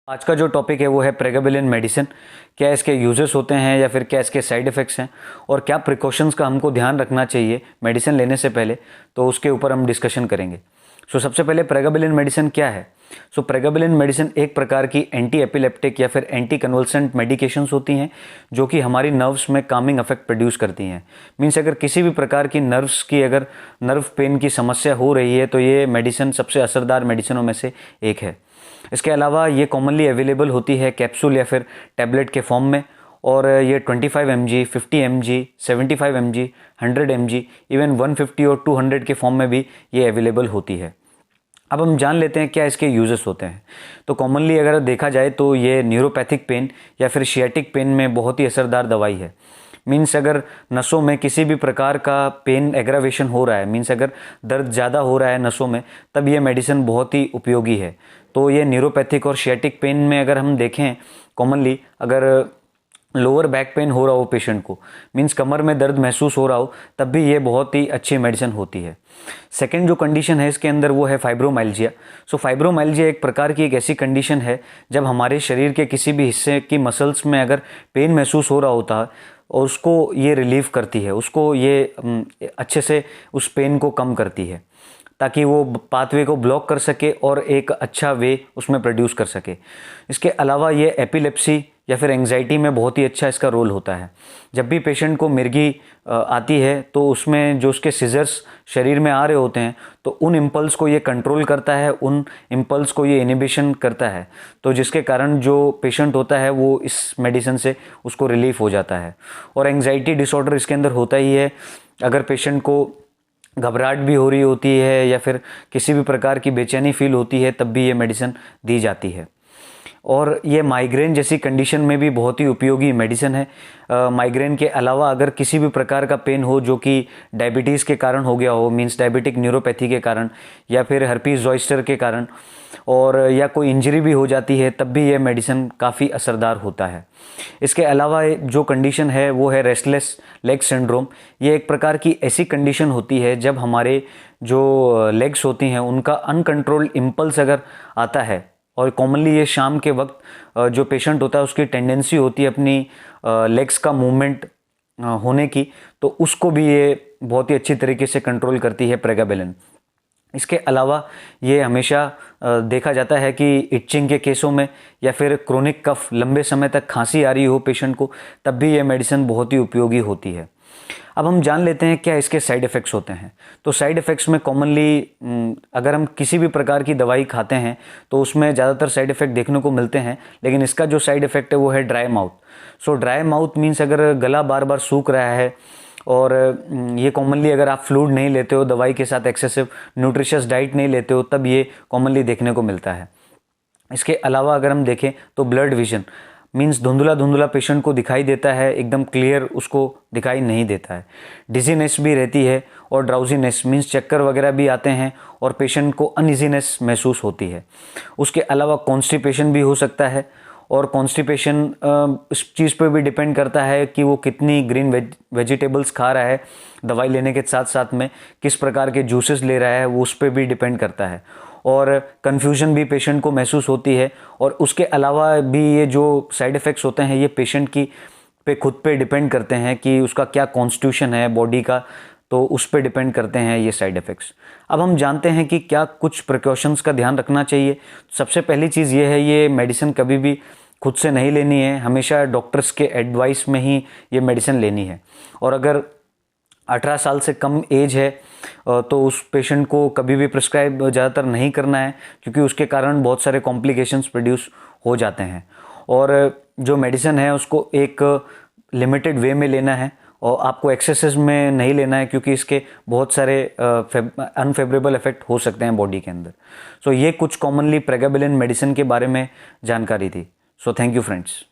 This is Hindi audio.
आज का जो टॉपिक है वो है प्रेगाबेलिन मेडिसिन। क्या इसके यूजेस होते हैं या फिर क्या इसके साइड इफ़ेक्ट्स हैं और क्या प्रिकॉशंस का हमको ध्यान रखना चाहिए मेडिसिन लेने से पहले, तो उसके ऊपर हम डिस्कशन करेंगे। सबसे पहले प्रेगाबेलिन मेडिसिन क्या है। प्रेगाबेलिन मेडिसिन एक प्रकार की एंटी एपिलेप्टिक या फिर एंटी कन्वल्सेंट मेडिकेशंस होती हैं जो कि हमारी नर्व्स में कामिंग इफेक्ट प्रोड्यूस करती हैं। मीन्स अगर किसी भी प्रकार की अगर नर्व पेन की समस्या हो रही है तो ये मेडिसिन सबसे असरदार मेडिसिनों में से एक है। इसके अलावा ये कॉमनली अवेलेबल होती है कैप्सूल या फिर टैबलेट के फॉर्म में, और ये 25 mg, 50 mg, 75 mg, 100 mg, even 150 और 200 के फॉर्म में भी ये अवेलेबल होती है। अब हम जान लेते हैं क्या इसके यूजेस होते हैं। तो कॉमनली अगर देखा जाए तो ये न्यूरोपैथिक पेन या फिर शियाटिक पेन में बहुत ही असरदार दवाई है। मीन्स अगर नसों में किसी भी प्रकार का पेन एग्रावेशन हो रहा है, मीन्स अगर दर्द ज़्यादा हो रहा है नसों में, तब ये मेडिसिन बहुत ही उपयोगी है। तो ये न्यूरोपैथिक और शियाटिक पेन में अगर हम देखें, कॉमनली अगर लोअर बैक पेन हो रहा हो पेशेंट को, मीन्स कमर में दर्द महसूस हो रहा हो, तब भी ये बहुत ही अच्छी मेडिसिन होती है। सेकेंड जो कंडीशन है इसके अंदर वो है फाइब्रोमाइल्जिया। फाइब्रोमाइल्जिया एक प्रकार की एक ऐसी कंडीशन है जब हमारे शरीर के किसी भी हिस्से की मसल्स में अगर पेन महसूस हो रहा होता है और उसको ये रिलीव करती है, उसको ये अच्छे से उस पेन को कम करती है ताकि वो पाथवे को ब्लॉक कर सके और एक अच्छा वे उसमें प्रोड्यूस कर सके। इसके अलावा ये एपिलेप्सी या फिर एंग्जाइटी में बहुत ही अच्छा इसका रोल होता है। जब भी पेशेंट को मिर्गी आती है तो उसमें जो उसके सीजर्स शरीर में आ रहे होते हैं तो उन इम्पल्स को ये कंट्रोल करता है, उन इम्पल्स को ये इनिबिशन करता है, तो जिसके कारण जो पेशेंट होता है वो इस मेडिसिन से उसको रिलीफ हो जाता है। और एंग्जाइटी डिसऑर्डर इसके अंदर होता ही है। अगर पेशेंट को घबराहट भी हो रही होती है या फिर किसी भी प्रकार की बेचैनी फील होती है, तब भी ये मेडिसिन दी जाती है। और ये माइग्रेन जैसी कंडीशन में भी बहुत ही उपयोगी मेडिसिन है। माइग्रेन के अलावा अगर किसी भी प्रकार का पेन हो जो कि डायबिटीज़ के कारण हो गया हो, मींस डायबिटिक न्यूरोपैथी के कारण या फिर हर्पीज ज़ॉइस्टर के कारण, और या कोई इंजरी भी हो जाती है, तब भी ये मेडिसिन काफ़ी असरदार होता है। इसके अलावा जो कंडीशन है वो है रेस्टलेस लेग सिंड्रोम। ये एक प्रकार की ऐसी कंडीशन होती है जब हमारे जो लेग्स होती हैं उनका अनकंट्रोल्ड इम्पल्स अगर आता है, और कॉमनली ये शाम के वक्त जो पेशेंट होता है उसकी टेंडेंसी होती है अपनी लेग्स का मूवमेंट होने की, तो उसको भी ये बहुत ही अच्छी तरीके से कंट्रोल करती है प्रेगाबेलिन। इसके अलावा ये हमेशा देखा जाता है कि इचिंग के केसों में या फिर क्रोनिक कफ, लंबे समय तक खांसी आ रही हो पेशेंट को, तब भी ये मेडिसिन बहुत ही उपयोगी होती है। अब हम जान लेते हैं क्या इसके साइड इफ़ेक्ट्स होते हैं। तो साइड इफ़ेक्ट्स में कॉमनली अगर हम किसी भी प्रकार की दवाई खाते हैं तो उसमें ज़्यादातर साइड इफ़ेक्ट देखने को मिलते हैं, लेकिन इसका जो साइड इफ़ेक्ट है वो है dry mouth. Dry mouth means अगर गला बार बार सूख रहा है, और ये कॉमनली अगर आप फ्लूइड नहीं लेते हो, दवाई के साथ एक्सेसिव न्यूट्रिशियस डाइट नहीं लेते हो, तब ये कॉमनली देखने को मिलता है। इसके अलावा अगर हम देखें तो ब्लड विजन मीन्स धुंधला धुंधला पेशेंट को दिखाई देता है, एकदम क्लियर उसको दिखाई नहीं देता है। डिजीनेस भी रहती है और ड्राउजीनेस मीन्स चक्कर वगैरह भी आते हैं और पेशेंट को अनइजीनेस महसूस होती है। उसके अलावा कॉन्स्टिपेशन भी हो सकता है, और कॉन्स्टिपेशन इस चीज़ पर भी डिपेंड करता है कि वो कितनी ग्रीन वेजिटेबल्स खा रहा है, दवाई लेने के साथ साथ में किस प्रकार के जूसेस ले रहा है, वो उस पर भी डिपेंड करता है। और कन्फ्यूजन भी पेशेंट को महसूस होती है। और उसके अलावा भी ये जो साइड इफ़ेक्ट्स होते हैं ये पेशेंट की खुद पे डिपेंड करते हैं कि उसका क्या कॉन्स्टिट्यूशन है बॉडी का, तो उस पे डिपेंड करते हैं ये साइड इफ़ेक्ट्स। अब हम जानते हैं कि क्या कुछ प्रिकॉशंस का ध्यान रखना चाहिए। सबसे पहली चीज़ ये है, ये मेडिसिन कभी भी खुद से नहीं लेनी है, हमेशा डॉक्टर्स के एडवाइस में ही ये मेडिसिन लेनी है। और अगर 18 साल से कम एज है तो उस पेशेंट को कभी भी प्रिस्क्राइब ज़्यादातर नहीं करना है, क्योंकि उसके कारण बहुत सारे कॉम्प्लिकेशंस प्रोड्यूस हो जाते हैं। और जो मेडिसिन है उसको एक लिमिटेड वे में लेना है, और आपको एक्सेसेस में नहीं लेना है, क्योंकि इसके बहुत सारे अनफेवरेबल इफेक्ट हो सकते हैं बॉडी के अंदर। ये कुछ कॉमनली प्रेगाबेलिन मेडिसिन के बारे में जानकारी थी। Thank you friends.